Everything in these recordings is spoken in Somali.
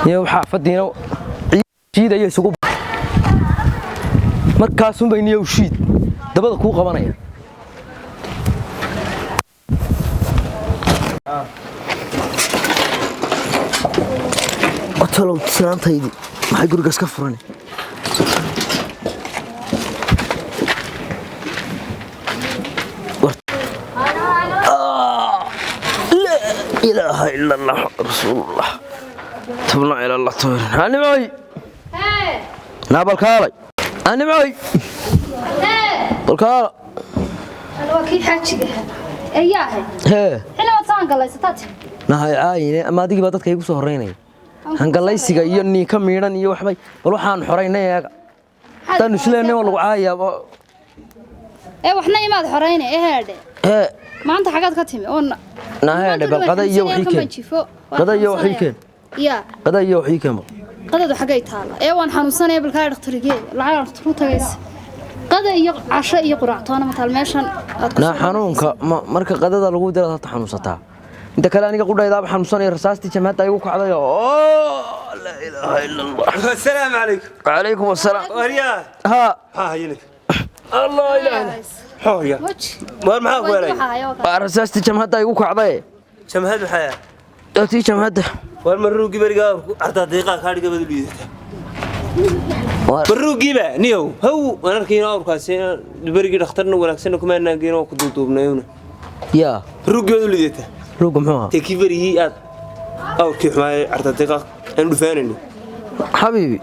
يو حافظينه شيد أيه سقوب مركزهم بين يو شيد دبل كوخ بنايا أطلعوا تسلم تيدي ما يقول قص كفرني لا إله إلا الله رسول الله تبنا إلى الله تبارك أنا معي نابل كاري أنا معي بالكاري أنا وكيل حاجة أياه هي حنا وصان قال لي ستاتي نهاي عاينة ما دقي بدك يقول صهريني هنقلي سيجا يني كم ميران يو حبي بروحان حرينا يا تانو شلنا والله عايا إيه وإحنا يماد حرينا إيه هذا إيه ما أنت حاجات كتيم أون نهاي بالقضاء يوحيكين قضاء يوحيكين يا قضاء يوحيكين قضاء ده حاجة يتهلا إيه وان حنوسنا يبل كار دكتورجي العيال دكتور جيس قضاء عشاء يقرأ طانا مثل ماشان نا حنونك مركز قضاء لو قدر تحنوسته أنت كلامك قول إذا بحنوسني رصاصتي جمعت أيوك على لا إله إلا الله السلام عليكم وعليكم السلام وريا ها هينك الله إله حويا ما معك ولا رصاصتي جمعت أيوك على جمهد الحياة أتي جمعت والمروقي برجع أربع دقيقة خارج قبل البيت مروقي بقى نيو هو أنا كينا أوركاسين برجع اخترنا ولا كسرنا كمان نجينا وكدوتو بنيونا يا روقي قبل البيت روق معها تكيفري هي أو كيف معي أربع دقيقة أنا فانني حبيبي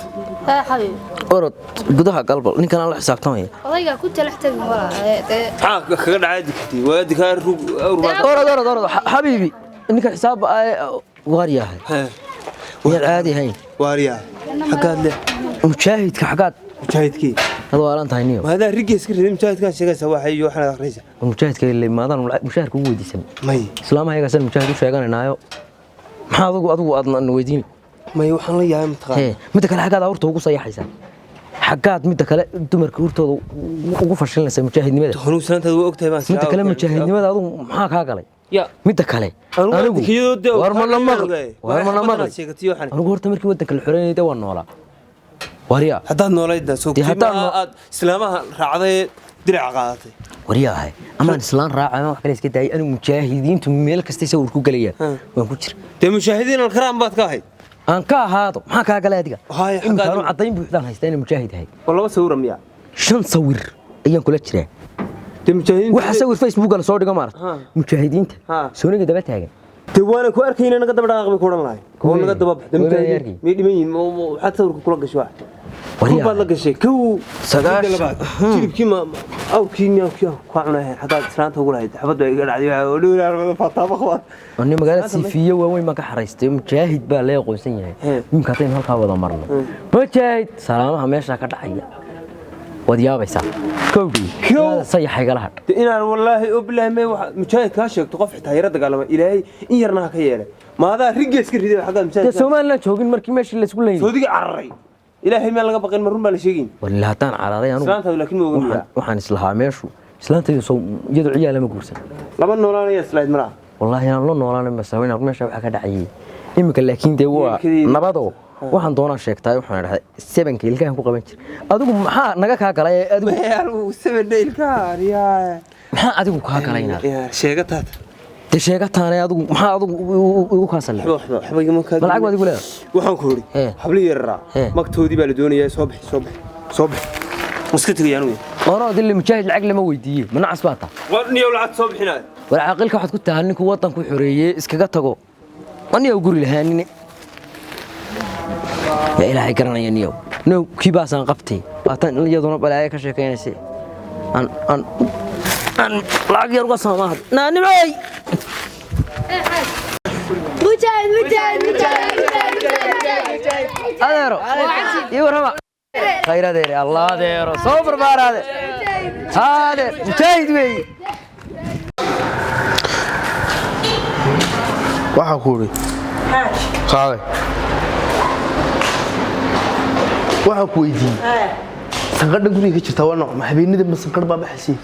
يا حبيبي أرد قدها قلب إني كان الله حساب تمام والله كنت لحتك ولا كذا عادي كتير وادي كان روق أرد حبيبي إنك حساب واريا هاي هي العادي هاي واريا حقاد له مشاهد كحقاد مشاهد كي هذا ولا أنت هنيو هذا رجع سكر مشاهد كان شيء سوا حي وحنا أخرجه المشاهد كي اللي ما ظن مشاهد كوي دي سم ماي سلام هاي قصر مشاهد وش يقان نايو ما أضو أضنا نويدين ماي وحنا لي يا متخا إيه متى كل حاجات أورته وقصة يا حسن حقات متى كلا تمر كورته وقفش لنا سم مشاهد نمدا هنو سنة وقتها ما متى كلام مشاهد نمدا أضو ما كاكلي يا متى كلا أنا كيو ورمنا المغرب أنا قلت مركي ودك الحرين ده والنولا وريا هذا النوليد ده سوق ما سلامة رعدة درع قاطي وريا هاي أما إسلام راعي ما حكيت كده أنا مشاهدين تميلك استيسوا الكوكلية وانكشر المشاهدين الكرام بعد كاهي أنك هذا ما كاكلا ديك هاي كانوا عطين بوحدان هايستين المشاهد هاي والله بصور مياه شن صور أيام كلها تشري المشاهدين وحسوي فيسبوك أنا صوري قمرت مشاهدين سوني قد بتهاجم توانا كواركين أنا قد بدأ أقبل كورن لاي كون قد باب المشاهدين مين حتى صور كل قشوا وريا كل بعض شيء كو سجاش كيما أو كينيا كيا قاعنا حتى سنة تقول هاي حبض يقول عادي ولو فطابة خلاص أني مقالة سيفية وين ما كحرست مشاهد بقى لا يقول سنية يمكن كاتين هالقابضة مرنا مشاهد سلام هميش كده حيا وديا بيسا كودي كيو صيح حاجة لها إنا والله أبله ما مشاهد كاشك تقف حتى يرد قال ما إلهي إن يرناها كياله ما هذا رجع سكر حاجة مشاهد تسمع لنا شوقين مركي ماشي اللي تقول لي سودي عرّي إلهي ما لقى بقين مرون بالشيءين ولا هتان على أنا سلامته لكن مو وحن إسلام ماشوا سلامته يصوم يدعو عياله مقرسن لما نورانا يسلايد مرا والله أنا الله نورانا بس وين أقول ماشي بحكي دعيه إمك لكن ده هو نبضه waxaan doonaa sheegtay waxaan dhahay 7 ilkaan ku qaban jir adigu maxaa naga ka galay adigu 7 ilkaan yaa maxaa adigu ka galayna sheegataad te sheegataanay adigu maxaa adigu ugu kaasalay waxba ma ka lacag adigu leeyahay waxaan ku hori habli yaraa magtoodii baa la doonayaa soo bix muskatiga yaanu oo adil mujaahid lacag lama weydiiyay mana casbaata warniyo lacag soo bixinaa wala aqalka waxaad ku tahay ninku wadanku xoreeyay iskaga tago waniyo guri lahaanine يا إلهي كرنا ينيو نو كيباس أنا قبتي أتن يدونا بلاي كشكين سي أن لاقي أرقص ما ناني معي مجاهد أديرو يورما خير أديري الله أديرو صبر بار هذا مجاهد وي waxaa ku uri qaaday waxaa ku weydiiyey sanqadha guriga ka jirta waa nooc ma habeenada ma sanqadh baa baxaysay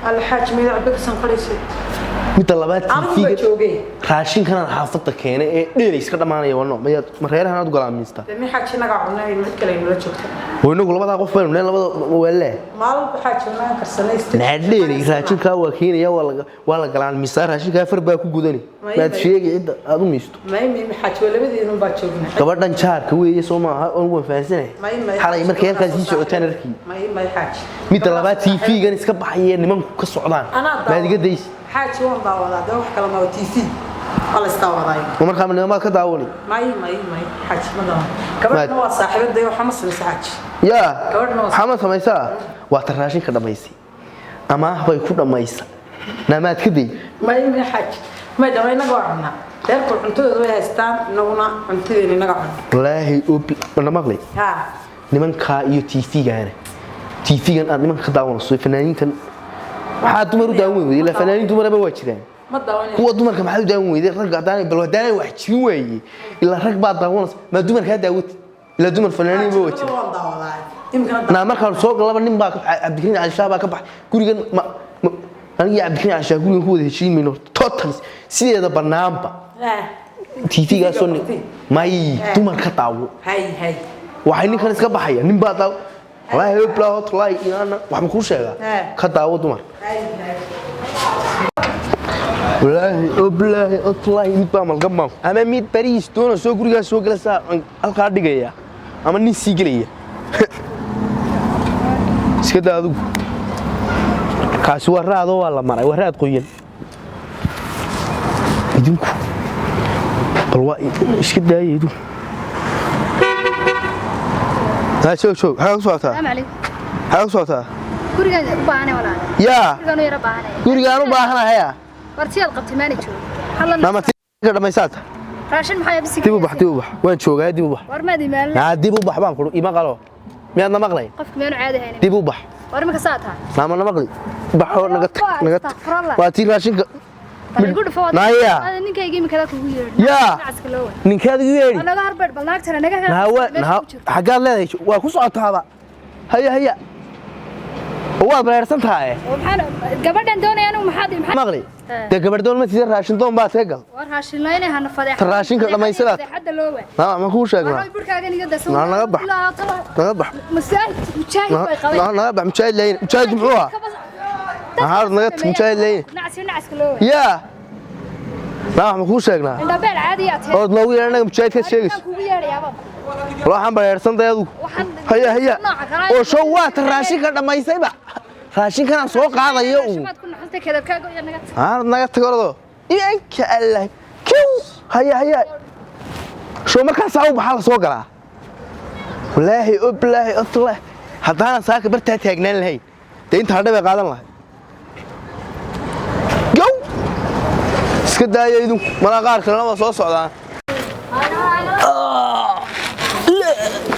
الحاج ميدع بك سنقريسي midda labaad anigu ma joogay raashinkan xaafadda keenay ee dheer iska dhamaanaya wano ma reerahan aad u galaamiista mi xajinaga cunay mid kale inuu la joogto waynagu labada qof baynu neen labada weelle maal waxa jirnaa karsanaysta naadheeri raashinka waa keenaya waa la galaamiista raashinka far baa ku gudani baad sheegay cid aad u miisto mi xaj walabadeenu baa joognaa gabadhan jaarka weeye Soomaha oo waan fahansanay xalay markay halkaas sii socotaan arkii may xaj midda labaad TV-gan iska baxay nimanku ka socdaan baad iga days حاج وان داودا ده wax kala ma TV wala istaawaday marka ma ka daawani may حاج ma daawan gabadhna waa saaxiibada waxa ma sameeyay حاج ya xama sameeysa waa taraashin ka dhameysay ama bay ku dhameysay namaad ka day may حاج ma daawayna goorna deerku cuntooda way haystaan naguna cuntadeena naga cun wallahi oo maqlay ha nimanka iyo TV-gan aad nimanka ka daawanayso fanaaniintan waxaa dumar u daawan weeyay la fanaaniin dumaraba waa jiraan ma daawan kuwa dumarka maxay u daawan weeyay rag hadaan bal hadaan wax jirin weeyay ila rag baa daawanaysa ma dumarka daawad ila dumar fanaaniin waa jiraan na marka soo galaba nin baa Cabdikariin Caasha baa ka bax gurigan aniga Cabdikariin Caasha gurigan ku wada heshiimeyno total sideeda banaanba TV-ga soo may dumarka daawo hay waxay ninkan iska baxaya nin baa daawo والله يبلا هطلع أنا وحنا كل شيء كذا ودمر والله يبلا هطلع يبقى ملقمة أما ميت باريس تونا سوق رجع سوق لسا القارد جاية أما نسي جريه سكده هذا كاسوار هذا والله مرة وراد قويين يدوك بالوا إيش كده يدوك شو حاول صوتها السلام عليكم حاول صوتها guriga u baahanay walaal يا guriga yara baahanay guriga aan u baahanahay haya wartiyad qabtay maani joogo hallan nama tii dhamaysaata raashin maxay bisi dib u bax waan joogaa dib u bax war ma diimaan dib u bax baan ku ima qalo miyaad na maqlay qofka meenu caadi haynin dib u bax war ma ka saata nama na maqlay baxo naga waa tii raashinka baligu dhufo naya ninkayga imika kugu yeedhay ya ninkaad igu yeedhay naga harbeed bal naagtana naga xagaad leedahay waa ku socotaaba haya waa beersan tahay waxaan gabadhan doonayaan maxaad maqlay de gabadh doon ma sidii raashin doon baa tagal war raashin la inay hana fadeex raashinka dhamaysada hadda loo waa ma ku sheegnaa war burkaaga niga dasan naga bax musaahid bay qabeen naga bax mujaahid muxuu ah هارد نقط مشاهد لين نعس كلوه يا لا ما كوش شيغنا انت بيل عادي اتي او نوي انا مشاهد كشيغس waxaan bareersan dayadu haya oo soo waa raashinka dhamaysayba raashinkan soo qaadayo naga tagordo iinka allah haya soo markaas uu baxal soo galaa wallahi billahi allah hadaan saaka barta taagnaan lahayn inta hadaba qaadan lahayd iska daayaydu mala qaar kale waa soo socdaan la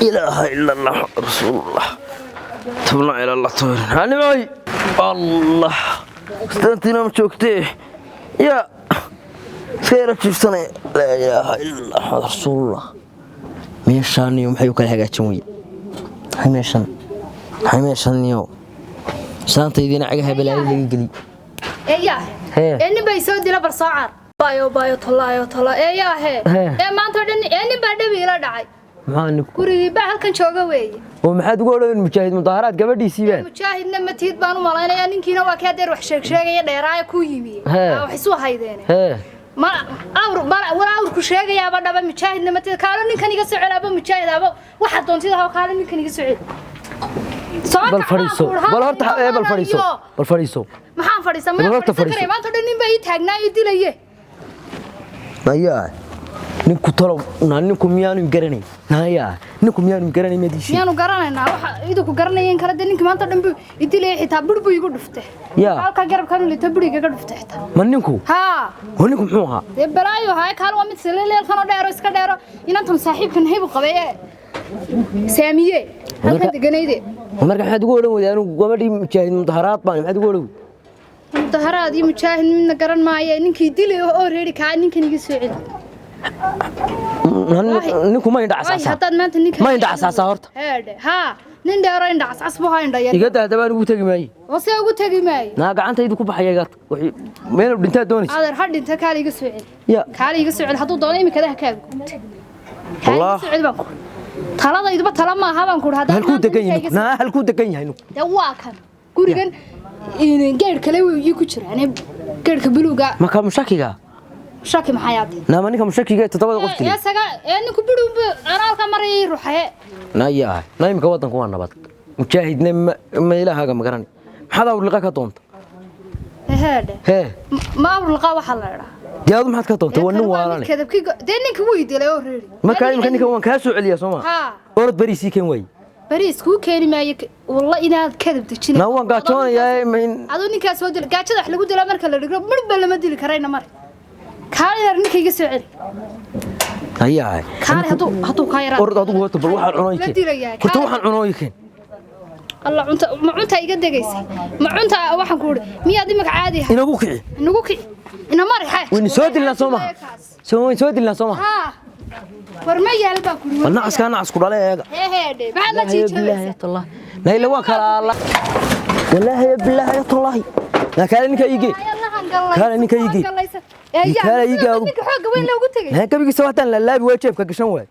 ilaaha illa allah rasuulullah tubna ila allah toor hanimay allah stantina ma joogtee ya seera jifsane la ilaaha illa allah rasuulullah meeshaan iyo maxay kala hagaajin way meeshaan iyo saantaydina cagaha balaayay laga gali إني بيسود لا برصاعر بايو طلع يا ما أنت إني بعد بيلا داعي ما إنك كوري بعد كان شوقة ويا ومحد يقول المجاهد مظاهرات قبل دي سيبان المجاهد لما تيد بانو ملانا يعني كنا وكادر وحشك شيء يديراي كويمي أو حسوا هيدين ما ولا كشيء يا بعد مجاهد لما تيد قالوا إن كان يقص على مجاهد أبو واحد دون تيد هو قالوا إن كان يقص على بالفريسو بالفريسو maxaan fadhiisan ma fadhiisan maanta dhannin baa ii taagnaa ii dilaye naya ninku tolo ninku miyaanu garanay naya ninku miyaanu garanay madishay miyaanu garanaynaa waxa idinku garanayeen kala ninka maanta dhan buu ii dilay xitaa burbu igu dhuftay halka garabkan lita buriga ka dhuftay xitaa ma ninku ha ninku muxuu ahaa de balaayo hay kaal waa mid sileel kan oo dheero iska dheero inantan saaxiibkan hayb qabay saamiye halka deganayde marka waxaad ugu oran wadaanu gabadhii mujaahid mudaharaad baan maxaad ugu oran mudaharaad iyo mujaahid midna garan maayo ninkii dilay oo reeri ka ninkan iga soo celi ninku ma indha asaasa hadaad maanta ninka ma indha asaasa horta heede ha nin dheero indha cascas buu haa indha yar iga daa dabaan ugu tagi maayo wase ugu tagi maayo naa gacantaydu ku baxaya gaad wixii meel dhintaa doonaysa adeer ha dhinta kaali iga soo celi ya kaali iga soo celi hadduu doono imika dah kaaga gubtay Allah taladayduba tala ma aha baan ku dhahaa halkuu degan yahay naa halkuu degan yahay de waa kan gurigan geed kale way ku jiraan geedka buluuga ma ka mushakiga shaki maxay aad naa ninka mushakiga todobada qof tiri isaga ninku buluuga araalka maray ruuxay naya naymka wadanku waa nabad mujaahidna ma ilaahaga ma garan maxaad awrliqa ka doonta hee ma awrliqa waxa la yiraahdaa diyaadu maxaad ka doonta waa nin waalane de ninka wuu dilay oo reeri marka imka ninka waan ka soo celiya Soomaa orod bariisi kan way bariis ku keeni maayo wallahi inaad kadib dejin na waan gaajoonaya adu ninka soo dil gaajada wax lagu dilaa marka la dhigo midba lama dili karayna mar kaali yar ninka iga soo celi ayaa kaali haduu ka yaraa orod adigu horta bal waxaan cunooyeen horta waxaan cunooyeen الله cunta ma cunta iga dagaysay ma cunta waxaan ku uri miyaad imika caadi ah inagu kici ina marixay wayna soo dilna soo dilna Soomaa ha war ma yaal baa ku uri wana askana asku dhalay eega heede baa la jiijay Allah nayla waa kala Allah wallahi billahi Allah ya kale ninka igi kale ninka igi kale igi ninka xoog weyn loogu tagay ha kabiga soo tan la laabi waa jeebka gashan waay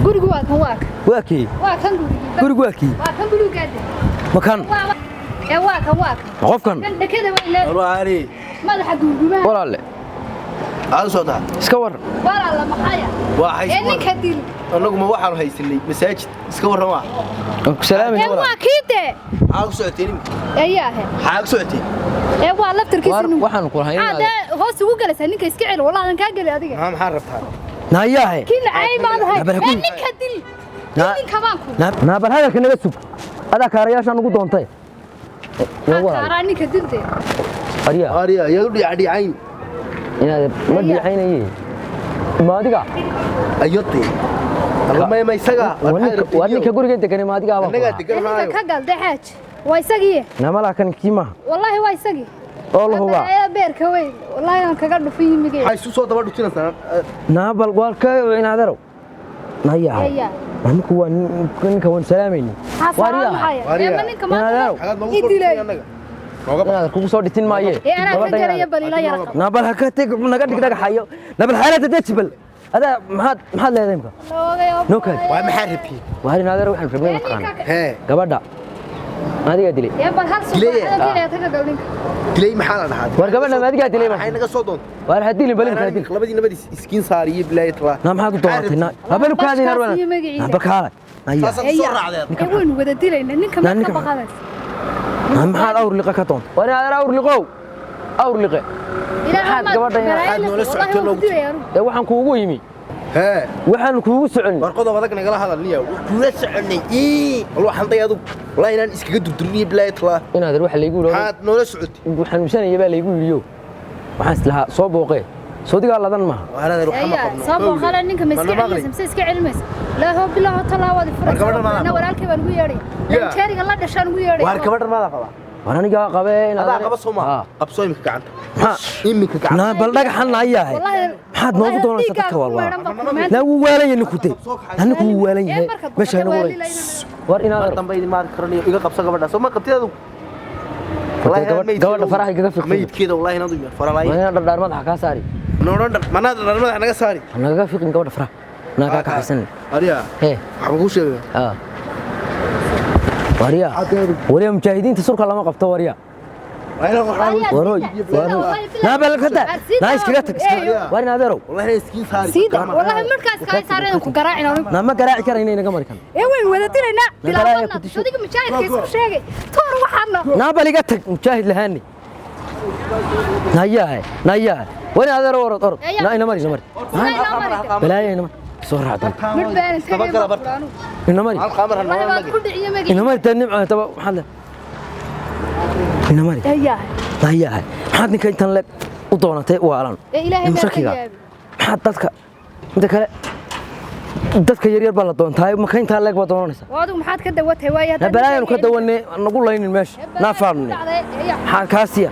gurigu waa kan waa kan gurigu waa kan buluugaade makan waa kan qofkan dhakada weyn waari madaxa gurgumaha walaale aan soo daa iska war walaala maxaya waa haysan ninka dil anagu ma waxaan haysanay masaajid iska waran waa ku salaamay waa kiide aa ku socoteen haa ku socoteen waa laftarkiisa waxaan ku lahayn hoos ugu galaysaa ninka iska cel wallahi aan ka galay adiga maxaa rabtaa naayahay kina ay maadahay ninka dil ninka baan ku na bal hadalka naga sug ada kaarayaashan ugu doontay kaara ninka dilde ariya yadu dhicayn inaad ma dhicaynayay maadiga ayote alma ma isaga waa ninka guriga degan maadiga aba anaga degan ka galde xaaj waa isagii namala kan kiima wallahi waa isagii oo huba beerka weyn wallahi aan kaga dhufay yimige hay soo daba dhutinaysan naabal walka inaadaro naya anku waa ninka waan salaamayni wariya ninka ma idilay inaad kugu soo dhitin maaye ana ka galaya balila yar naabal ha ka tag naga dhig dhagaxayo naabal xaalada dajbal ada maxaad leedahay imka nokay waa maxaa rabti waa inaadaro waxaan rabnay maqaan he gabadha adiga dilay ya bal hal soo ka gawdin dilay maxaa la dhahaa war gabadha adiga dilay waxay naga soo doonto war hadii balin ka dil labadii nabadii iskiin saariye bilaay tala na maxaa ku doonatay na habal ka dinar wana habal ka naya soo raacday weyn wada dilayna ninka ma ka baqaday maxaad awr liqa ka doonto war inaad awr liqow awr liqe ilaahay gabadha aad noola socoto loogu waxaan kuugu yimi waxaan kuugu socon war qodob adag nagala hadalniya kuula soconay waxaan dayadu wallahi inaan iskaga durduriyo bilaay tala inaad wax leeygu loo aad noola socotay waxaan usanayay baa leeygu yiriyo waxaan islaha soo booqay soo diga ladan ma waana ruux ma qabno soo booqala ninka miskiin iska cilmaysa la hoo bilaha talaawad furayna walaalkay baan ugu yeeray lan jeeriga la dhashaan ugu yeeray war gabadha ma qaba war aniga qabeen adaa qaba Soomaa qabso imika gacanta imika gacanta na bal dhagaxan ayahay maxaad noogu doonaysaa dadka walba la wuu waalan yahay ninku anigu wuu waalan yahay meesha ina waray war inaad dambaydi ma karaniyo iga qabso gabadha soo ma qabtiyadu gabadha faraha igaga fiiqay meydkeeda wallahi inaad u yar faralaay ma dhardhaar madaxa ka saari noodhan manada dhar madaxa naga saari naga fiiqin gabadha faraha naga ka xasan ariya waxa ku sheegay wariya wariya mujaahidiinta surka lama qabto wariya waroy na bal kada na iskaga tag warina adeero wallahi iskiin saari sida wallahi markaas ka saareen ku garaacina na ma garaaci karayna inaga markan weyn wada dilayna bilaabana adiga mujaahidkiis ku sheegay toor waxaana na bal iga tag mujaahid lahaani naya warina adeero orod na ina mari balaaya ina mari soo raacdan mid baan iskaga bartaan ina mari ina mari tanimca taba maxaa ina mari naya maxaad ninka intan leeg u doonatay waalan mushakiga maxaad dadka yar yar baa la doontaa ma ka intaa leeg baa doonanaysa waadu maxaad ka dawatay waaya balaayanu ka dawanay nagu laynin meesha naafaanay maxaa kaasiya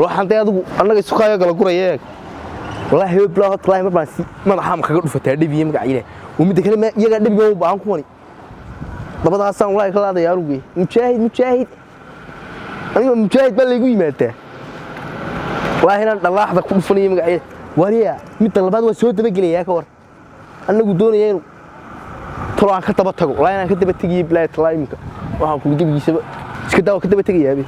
waxaan day adigu annaga isukaayo gala gurayee wallahi bilaha talay mar baan si madaxa ma kaga dhufatay dhibiye magaciile ومد كلام يجا دبي بaan ku wani dabadaasaan wallahi kala aday arugi mujaahid aniga mujaahid baa lagu yimaada waa inaan dhalaxda ku dhufanayo magaceeda wariya mid labaad waa soo daba gelaya ka war anagu doonayeen tolaan ka daba tago waa inaan ka daba tagiyo bilaay talaayimka waxaan ku dibigiisaba iska daaw ka daba tagayaa